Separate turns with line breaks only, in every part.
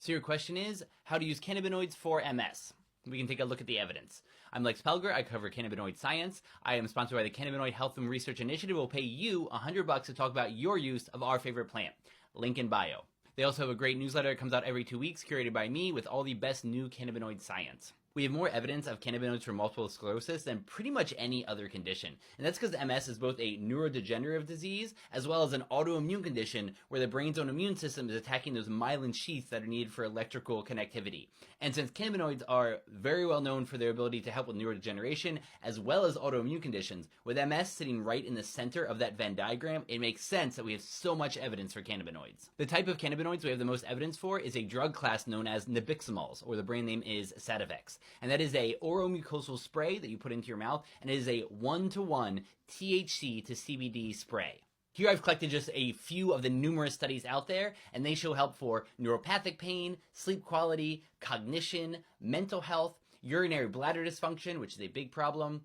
So your question is, how to use cannabinoids for MS? We can take a look at the evidence. I'm Lex Pelger. I cover cannabinoid science. I am sponsored by the Cannabinoid Health and Research Initiative. We'll pay you $100 to talk about your use of our favorite plant. Link in bio. They also have a great newsletter that comes out every 2 weeks, curated by me with all the best new cannabinoid science. We have more evidence of cannabinoids for multiple sclerosis than pretty much any other condition. And that's because MS is both a neurodegenerative disease as well as an autoimmune condition where the brain's own immune system is attacking those myelin sheaths that are needed for electrical connectivity. And since cannabinoids are very well known for their ability to help with neurodegeneration as well as autoimmune conditions, with MS sitting right in the center of that Venn diagram, it makes sense that we have so much evidence for cannabinoids. The type of cannabinoids we have the most evidence for is a drug class known as nabiximols, or the brand name is Sativex. And that is a oromucosal spray that you put into your mouth, and it is a 1-to-1 THC to CBD spray. Here I've collected just a few of the numerous studies out there, and they show help for neuropathic pain, sleep quality, cognition, mental health, urinary bladder dysfunction, which is a big problem,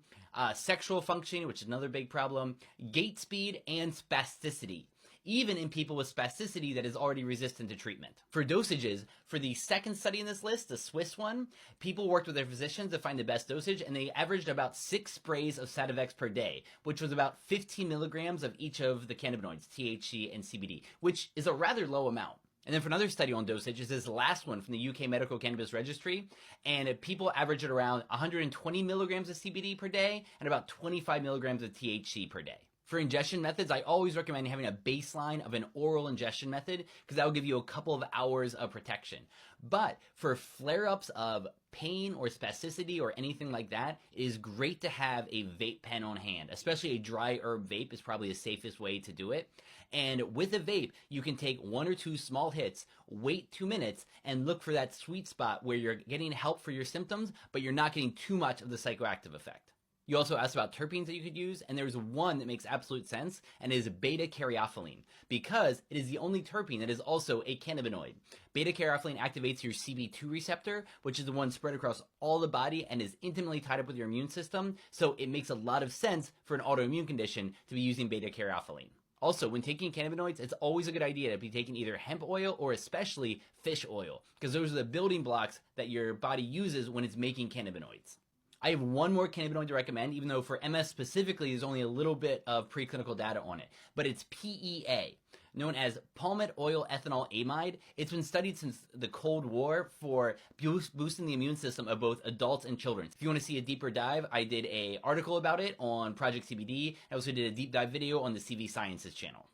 sexual functioning, which is another big problem, gait speed, and spasticity, even in people with spasticity that is already resistant to treatment. For dosages, for the second study in this list, the Swiss one, people worked with their physicians to find the best dosage, and they averaged about 6 sprays of Sativex per day, which was about 15 milligrams of each of the cannabinoids, THC and CBD, which is a rather low amount. And then for another study on dosage is this last one from the UK Medical Cannabis Registry, and people averaged at around 120 milligrams of CBD per day and about 25 milligrams of THC per day. For ingestion methods, I always recommend having a baseline of an oral ingestion method because that will give you a couple of hours of protection. But for flare-ups of pain or spasticity or anything like that, it is great to have a vape pen on hand, especially a dry herb vape is probably the safest way to do it. And with a vape, you can take 1 or 2 small hits, wait 2 minutes, and look for that sweet spot where you're getting help for your symptoms, but you're not getting too much of the psychoactive effect. You also asked about terpenes that you could use, and there's one that makes absolute sense, and it is beta-caryophyllene, because it is the only terpene that is also a cannabinoid. Beta-caryophyllene activates your CB2 receptor, which is the one spread across all the body and is intimately tied up with your immune system, so it makes a lot of sense for an autoimmune condition to be using beta-caryophyllene. Also, when taking cannabinoids, it's always a good idea to be taking either hemp oil or especially fish oil, because those are the building blocks that your body uses when it's making cannabinoids. I have one more cannabinoid to recommend, even though for MS specifically, there's only a little bit of preclinical data on it. But it's PEA, known as palmate oil ethanol amide. It's been studied since the Cold War for boosting the immune system of both adults and children. If you want to see a deeper dive, I did an article about it on Project CBD. I also did a deep dive video on the CV Sciences channel.